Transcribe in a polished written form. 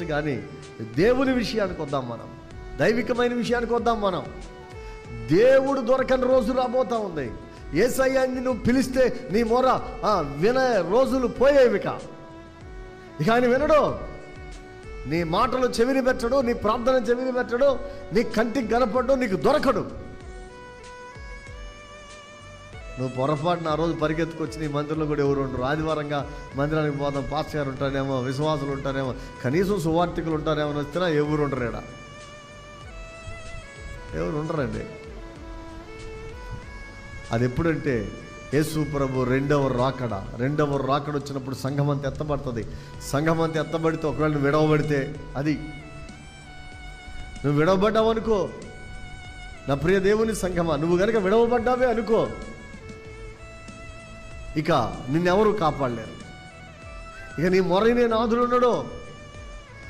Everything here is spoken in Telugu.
కానీ దేవుని విషయానికి వద్దాం, మనం దైవికమైన విషయానికి వద్దాం. మనం దేవుడు దొరకని రోజు రాబోతా ఉంది. యేసయ్యని నువ్వు పిలిస్తే నీ మొర వినే రోజులు పోయేవిక. ఇక ఆయన వినడు, నీ మాటలు చెవిని పెట్టడు, నీ ప్రార్థన చెవిని పెట్టడు, నీ కంటికి కనపడ్డు, నీకు దొరకడు. నువ్వు పొరపాటున ఆ రోజు పరిగెత్తుకొచ్చి నీ మందిరంలో కూడా ఎవరు ఉండరు. ఆదివారంగా మందిరానికి పోదాం, పాస్టర్ గారు ఉంటారేమో, విశ్వాసులు ఉంటారేమో, కనీసం సువార్థికులు ఉంటారేమో అని వచ్చినా ఎవరు ఉండరు. ఇక్కడ ఎవరు ఉండరండి. అది ఎప్పుడంటే యేసు ప్రభు రెండవ రాకడ వచ్చినప్పుడు సంఘం అంతా ఎత్తబడుతుంది. సంఘం అంతా ఎత్తబడితే ఒకవేళ నువ్వు విడవబడితే, అది నువ్వు విడవబడ్డావు అనుకో, నా ప్రియ దేవుని సంఘమా, నువ్వు కనుక విడవబడ్డావే అనుకో, ఇక నిన్నెవరూ కాపాడలేరు. ఇక నీ మొరైన నాథుడు ఉన్నాడో